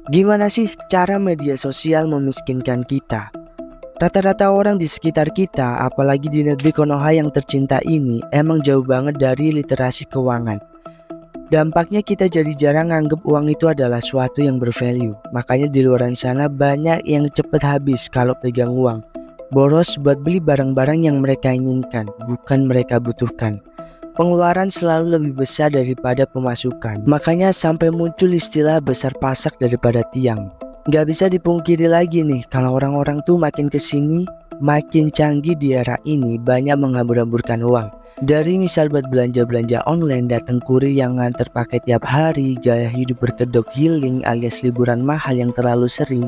Gimana sih cara media sosial memiskinkan kita? Rata-rata orang di sekitar kita, apalagi di negeri Konoha yang tercinta ini, emang jauh banget dari literasi keuangan. Dampaknya kita jadi jarang nganggep uang itu adalah suatu yang bervalue. Makanya di luar sana banyak yang cepet habis kalau pegang uang. Boros buat beli barang-barang yang mereka inginkan, bukan mereka butuhkan. Pengeluaran selalu lebih besar daripada pemasukan. Makanya sampai muncul istilah besar pasak daripada tiang. Gak bisa dipungkiri lagi nih, kalau orang-orang tuh makin kesini, makin canggih di era ini, banyak menghambur-hamburkan uang. Dari misal buat belanja-belanja online, datang kurir yang nganter paket tiap hari, gaya hidup berkedok healing alias liburan mahal yang terlalu sering,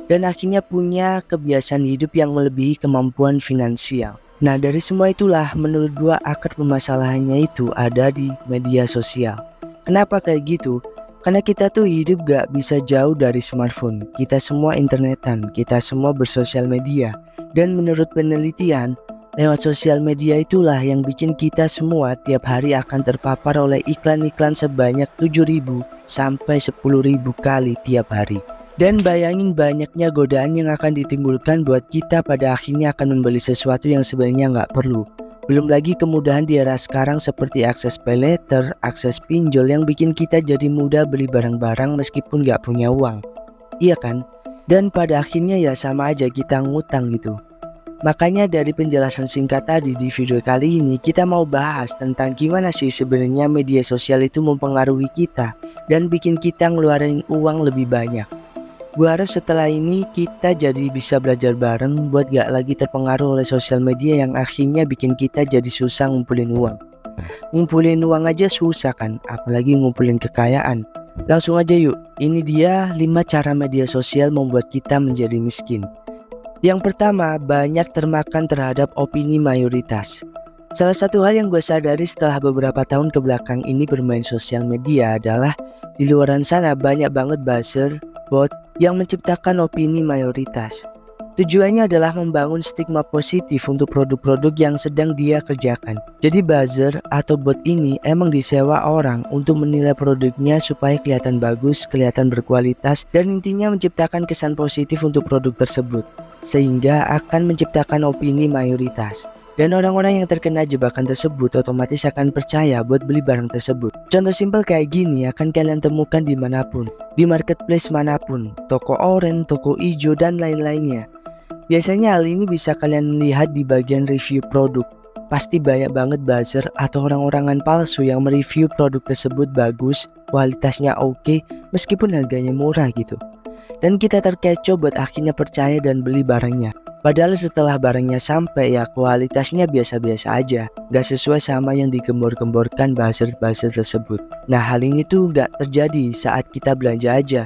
dan akhirnya punya kebiasaan hidup yang melebihi kemampuan finansial. Nah, dari semua itulah menurut gua akar permasalahannya itu ada di media sosial. Kenapa kayak gitu? Karena kita tuh hidup gak bisa jauh dari smartphone. Kita semua internetan, kita semua bersosial media. Dan menurut penelitian, lewat sosial media itulah yang bikin kita semua tiap hari akan terpapar oleh iklan-iklan sebanyak 7.000 sampai 10.000 kali tiap hari. Dan bayangin banyaknya godaan yang akan ditimbulkan buat kita pada akhirnya akan membeli sesuatu yang sebenarnya nggak perlu. Belum lagi kemudahan di era sekarang seperti akses pay later, akses pinjol yang bikin kita jadi mudah beli barang-barang meskipun nggak punya uang. Iya kan? Dan pada akhirnya ya sama aja kita ngutang gitu. Makanya dari penjelasan singkat tadi di video kali ini kita mau bahas tentang gimana sih sebenarnya media sosial itu mempengaruhi kita dan bikin kita ngeluarin uang lebih banyak. Gue harap setelah ini kita jadi bisa belajar bareng buat gak lagi terpengaruh oleh sosial media yang akhirnya bikin kita jadi susah ngumpulin uang. Ngumpulin uang aja susah kan, apalagi ngumpulin kekayaan. Langsung aja yuk, ini dia 5 cara media sosial membuat kita menjadi miskin. Yang pertama, banyak termakan terhadap opini mayoritas. Salah satu hal yang gue sadari setelah beberapa tahun ke belakang ini bermain sosial media adalah di luaran sana banyak banget buzzer, bot yang menciptakan opini mayoritas. Tujuannya adalah membangun stigma positif untuk produk-produk yang sedang dia kerjakan. Jadi buzzer atau bot ini emang disewa orang untuk menilai produknya supaya kelihatan bagus, kelihatan berkualitas, dan intinya menciptakan kesan positif untuk produk tersebut, sehingga akan menciptakan opini mayoritas. Dan orang-orang yang terkena jebakan tersebut otomatis akan percaya buat beli barang tersebut. Contoh simpel kayak gini akan kalian temukan dimanapun, di marketplace manapun, toko oranye, toko hijau, dan lain-lainnya. Biasanya hal ini bisa kalian lihat di bagian review produk. Pasti banyak banget buzzer atau orang-orangan palsu yang mereview produk tersebut bagus, kualitasnya oke, meskipun harganya murah gitu. Dan kita terkecoh buat akhirnya percaya dan beli barangnya. Padahal setelah barangnya sampai ya kualitasnya biasa-biasa aja, gak sesuai sama yang digembor-gemborkan buzzer-buzzer tersebut. Nah hal ini tuh gak terjadi saat kita belanja aja.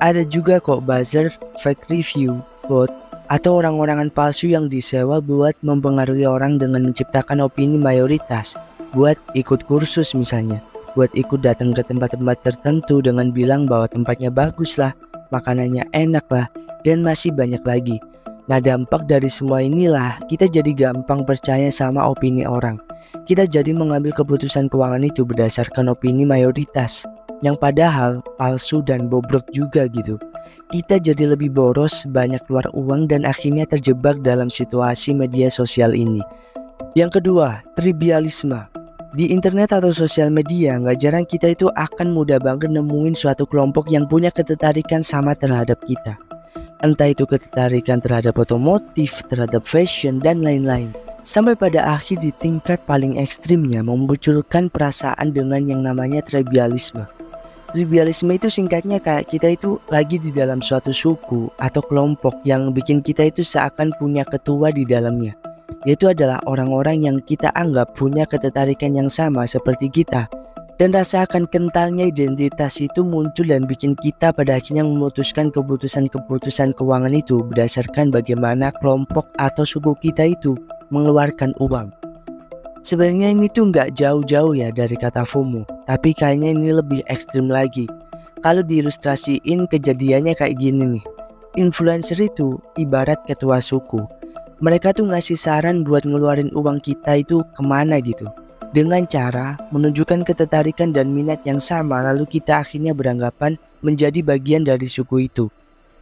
Ada juga kok buzzer, fake review, bot, atau orang-orangan palsu yang disewa buat mempengaruhi orang dengan menciptakan opini mayoritas. Buat ikut kursus misalnya, buat ikut datang ke tempat-tempat tertentu dengan bilang bahwa tempatnya bagus lah, makanannya enak lah, dan masih banyak lagi. Nah dampak dari semua inilah kita jadi gampang percaya sama opini orang. Kita jadi mengambil keputusan keuangan itu berdasarkan opini mayoritas, yang padahal palsu dan bobrok juga gitu. Kita jadi lebih boros, banyak keluar uang, dan akhirnya terjebak dalam situasi media sosial ini. Yang kedua, trivialisme. Di internet atau sosial media gak jarang kita itu akan mudah banget nemuin suatu kelompok yang punya ketertarikan sama terhadap kita. Entah itu ketertarikan terhadap otomotif, terhadap fashion, dan lain-lain. Sampai pada akhir di tingkat paling ekstrimnya memunculkan perasaan dengan yang namanya trivialisme. Trivialisme itu singkatnya kayak kita itu lagi di dalam suatu suku atau kelompok yang bikin kita itu seakan punya ketua di dalamnya. Yaitu adalah orang-orang yang kita anggap punya ketertarikan yang sama seperti kita. Dan rasa akan kentalnya identitas itu muncul dan bikin kita pada akhirnya memutuskan keputusan-keputusan keuangan itu berdasarkan bagaimana kelompok atau suku kita itu mengeluarkan uang. Sebenarnya ini tuh nggak jauh-jauh ya dari kata FOMO, tapi kayaknya ini lebih ekstrim lagi. Kalau diilustrasiin kejadiannya kayak gini nih, influencer itu ibarat ketua suku. Mereka tuh ngasih saran buat ngeluarin uang kita itu kemana gitu, dengan cara menunjukkan ketertarikan dan minat yang sama, lalu kita akhirnya beranggapan menjadi bagian dari suku itu.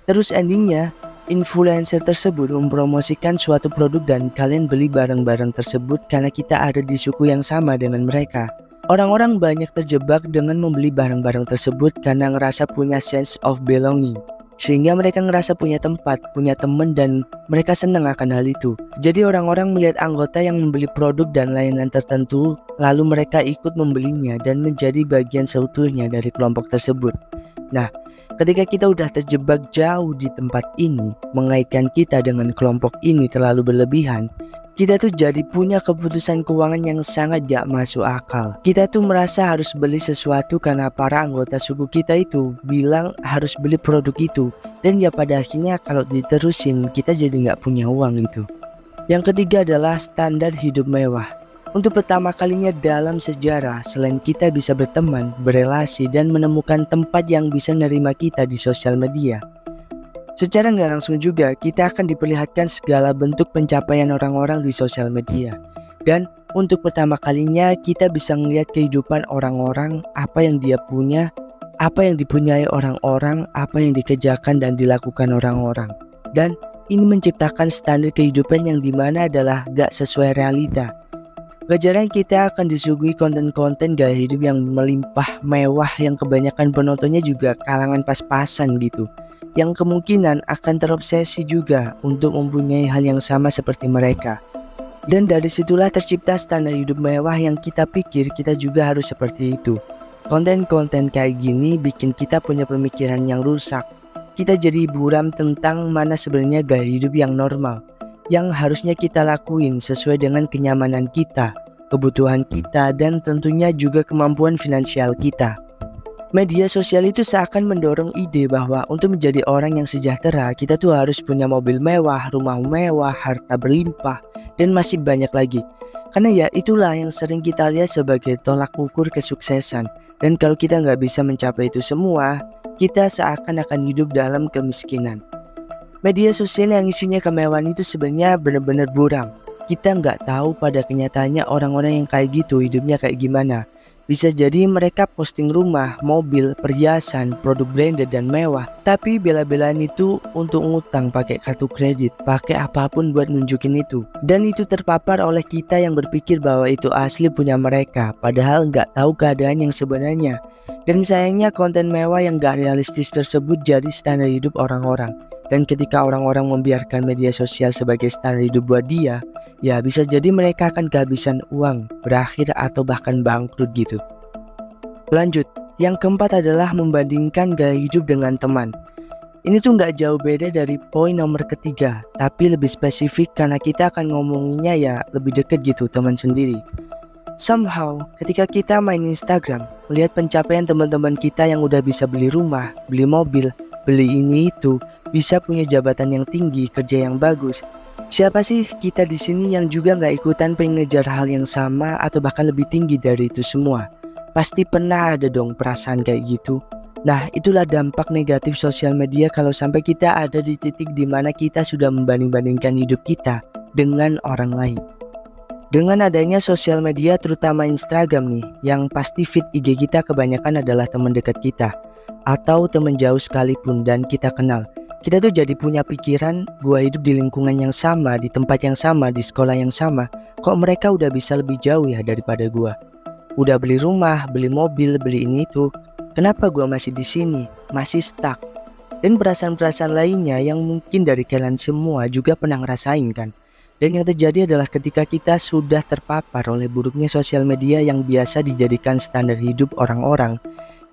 Terus endingnya, influencer tersebut mempromosikan suatu produk dan kalian beli barang-barang tersebut karena kita ada di suku yang sama dengan mereka. Orang-orang banyak terjebak dengan membeli barang-barang tersebut karena ngerasa punya sense of belonging. Sehingga mereka ngerasa punya tempat, punya teman, dan mereka senang akan hal itu. Jadi orang-orang melihat anggota yang membeli produk dan layanan tertentu, lalu mereka ikut membelinya dan menjadi bagian seutuhnya dari kelompok tersebut. Nah, ketika kita udah terjebak jauh di tempat ini, mengaitkan kita dengan kelompok ini terlalu berlebihan, kita tuh jadi punya keputusan keuangan yang sangat gak masuk akal. Kita tuh merasa harus beli sesuatu karena para anggota suku kita itu bilang harus beli produk itu. Dan ya pada akhirnya kalau diterusin kita jadi gak punya uang gitu. Yang ketiga adalah standar hidup mewah. Untuk pertama kalinya dalam sejarah, selain kita bisa berteman, berelasi, dan menemukan tempat yang bisa menerima kita di sosial media, secara nggak langsung juga kita akan diperlihatkan segala bentuk pencapaian orang-orang di sosial media. Dan untuk pertama kalinya kita bisa melihat kehidupan orang-orang, apa yang dia punya, apa yang dipunyai orang-orang, apa yang dikerjakan dan dilakukan orang-orang. Dan ini menciptakan standar kehidupan yang dimana adalah gak sesuai realita. Gak jarang kita akan disuguhi konten-konten gaya hidup yang melimpah mewah yang kebanyakan penontonnya juga kalangan pas-pasan gitu, yang kemungkinan akan terobsesi juga untuk mempunyai hal yang sama seperti mereka. Dan dari situlah tercipta standar hidup mewah yang kita pikir kita juga harus seperti itu. Konten-konten kayak gini bikin kita punya pemikiran yang rusak. Kita jadi buram tentang mana sebenarnya gaya hidup yang normal, yang harusnya kita lakuin sesuai dengan kenyamanan kita, kebutuhan kita, dan tentunya juga kemampuan finansial kita. Media sosial itu seakan mendorong ide bahwa untuk menjadi orang yang sejahtera, kita tuh harus punya mobil mewah, rumah mewah, harta berlimpah, dan masih banyak lagi. Karena ya itulah yang sering kita lihat sebagai tolak ukur kesuksesan. Dan kalau kita nggak bisa mencapai itu semua, kita seakan akan hidup dalam kemiskinan. Media sosial yang isinya kemewahan itu sebenarnya benar-benar buram. Kita nggak tahu pada kenyataannya orang-orang yang kayak gitu hidupnya kayak gimana. Bisa jadi mereka posting rumah, mobil, perhiasan, produk branded dan mewah, tapi bela-belaan itu untuk ngutang pakai kartu kredit, pakai apapun buat nunjukin itu. Dan itu terpapar oleh kita yang berpikir bahwa itu asli punya mereka, padahal nggak tahu keadaan yang sebenarnya. Dan sayangnya konten mewah yang gak realistis tersebut jadi standar hidup orang-orang. Dan ketika orang-orang membiarkan media sosial sebagai standar hidup buat dia, ya bisa jadi mereka akan kehabisan uang, berakhir atau bahkan bangkrut gitu. Lanjut, yang keempat adalah membandingkan gaya hidup dengan teman. Ini tuh gak jauh beda dari poin nomor ketiga, tapi lebih spesifik karena kita akan ngomonginnya ya lebih deket gitu, teman sendiri. Somehow, ketika kita main Instagram, melihat pencapaian teman-teman kita yang udah bisa beli rumah, beli mobil, beli ini itu, bisa punya jabatan yang tinggi, kerja yang bagus. Siapa sih kita di sini yang juga nggak ikutan pengen ngejar hal yang sama atau bahkan lebih tinggi dari itu semua? Pasti pernah ada dong perasaan kayak gitu. Nah, itulah dampak negatif sosial media kalau sampai kita ada di titik dimana kita sudah membanding-bandingkan hidup kita dengan orang lain. Dengan adanya sosial media terutama Instagram nih, yang pasti feed IG kita kebanyakan adalah teman dekat kita atau teman jauh sekalipun dan kita kenal. Kita tuh jadi punya pikiran, gua hidup di lingkungan yang sama, di tempat yang sama, di sekolah yang sama. Kok mereka udah bisa lebih jauh ya daripada gua? Udah beli rumah, beli mobil, beli ini itu. Kenapa gua masih di sini, masih stuck? Dan perasaan-perasaan lainnya yang mungkin dari kalian semua juga pernah ngerasain kan? Dan yang terjadi adalah ketika kita sudah terpapar oleh buruknya sosial media yang biasa dijadikan standar hidup orang-orang,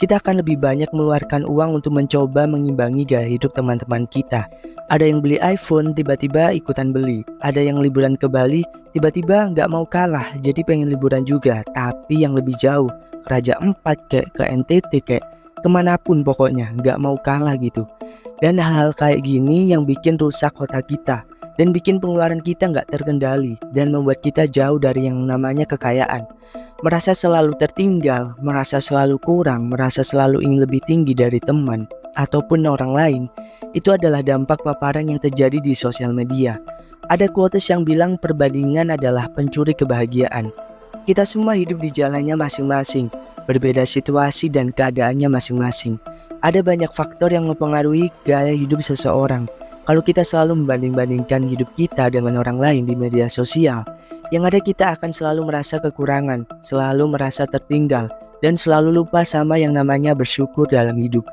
kita akan lebih banyak mengeluarkan uang untuk mencoba mengimbangi gaya hidup teman-teman kita. Ada yang beli iPhone, tiba-tiba ikutan beli. Ada yang liburan ke Bali, tiba-tiba nggak mau kalah, jadi pengen liburan juga, tapi yang lebih jauh, ke Raja Empat kayak ke NTT kayak kemanapun pokoknya, nggak mau kalah gitu. Dan hal-hal kayak gini yang bikin rusak otak kita dan bikin pengeluaran kita nggak terkendali dan membuat kita jauh dari yang namanya kekayaan. Merasa selalu tertinggal, merasa selalu kurang, merasa selalu ingin lebih tinggi dari teman ataupun orang lain. Itu adalah dampak paparan yang terjadi di sosial media. Ada quotes yang bilang perbandingan adalah pencuri kebahagiaan. Kita semua hidup di jalannya masing-masing, berbeda situasi dan keadaannya masing-masing. Ada banyak faktor yang mempengaruhi gaya hidup seseorang. Kalau kita selalu membanding-bandingkan hidup kita dengan orang lain di media sosial, yang ada kita akan selalu merasa kekurangan, selalu merasa tertinggal, dan selalu lupa sama yang namanya bersyukur dalam hidup.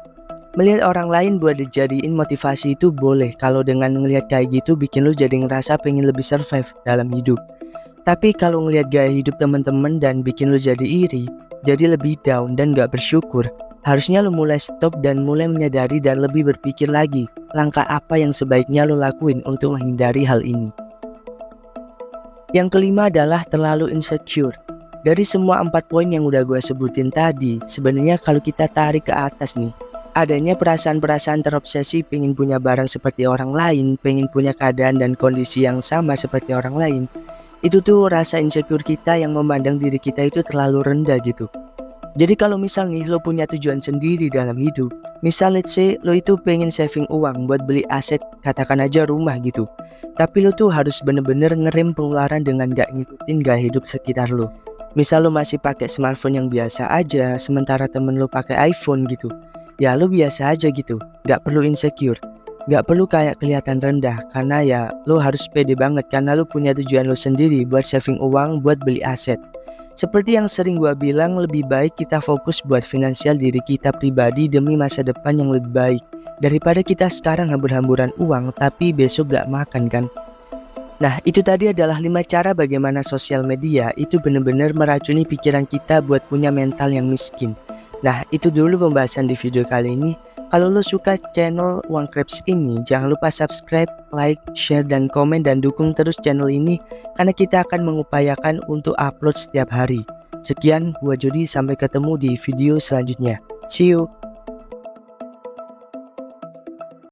Melihat orang lain buat dijadiin motivasi itu boleh, kalau dengan ngelihat kayak gitu bikin lu jadi ngerasa pengen lebih survive dalam hidup. Tapi kalau ngelihat gaya hidup teman-teman dan bikin lu jadi iri, jadi lebih down dan gak bersyukur, harusnya lu mulai stop dan mulai menyadari dan lebih berpikir lagi langkah apa yang sebaiknya lu lakuin untuk menghindari hal ini. Yang kelima adalah terlalu insecure. Dari semua 4 poin yang udah gue sebutin tadi, sebenarnya kalau kita tarik ke atas nih, adanya perasaan-perasaan terobsesi pengen punya barang seperti orang lain, pengen punya keadaan dan kondisi yang sama seperti orang lain. Itu tuh rasa insecure kita yang memandang diri kita itu terlalu rendah gitu. Jadi kalau misal nih lo punya tujuan sendiri dalam hidup, misal let's say lo itu pengen saving uang buat beli aset, katakan aja rumah gitu. Tapi lo tuh harus bener-bener ngerem pengeluaran dengan gak ngikutin gaya hidup sekitar lo. Misal lo masih pakai smartphone yang biasa aja, sementara temen lo pakai iPhone gitu. Ya lo biasa aja gitu, gak perlu insecure, gak perlu kayak kelihatan rendah, karena ya lo harus pede banget karena lo punya tujuan lo sendiri buat saving uang buat beli aset. Seperti yang sering gua bilang, lebih baik kita fokus buat finansial diri kita pribadi demi masa depan yang lebih baik, daripada kita sekarang hambur-hamburan uang tapi besok gak makan kan. Nah itu tadi adalah 5 cara bagaimana sosial media itu benar-benar meracuni pikiran kita buat punya mental yang miskin. Nah itu dulu pembahasan di video kali ini. Kalau lo suka channel Uangkrepz ini, jangan lupa subscribe, like, share, dan komen, dan dukung terus channel ini karena kita akan mengupayakan untuk upload setiap hari. Sekian, gua Jody, sampai ketemu di video selanjutnya. See you.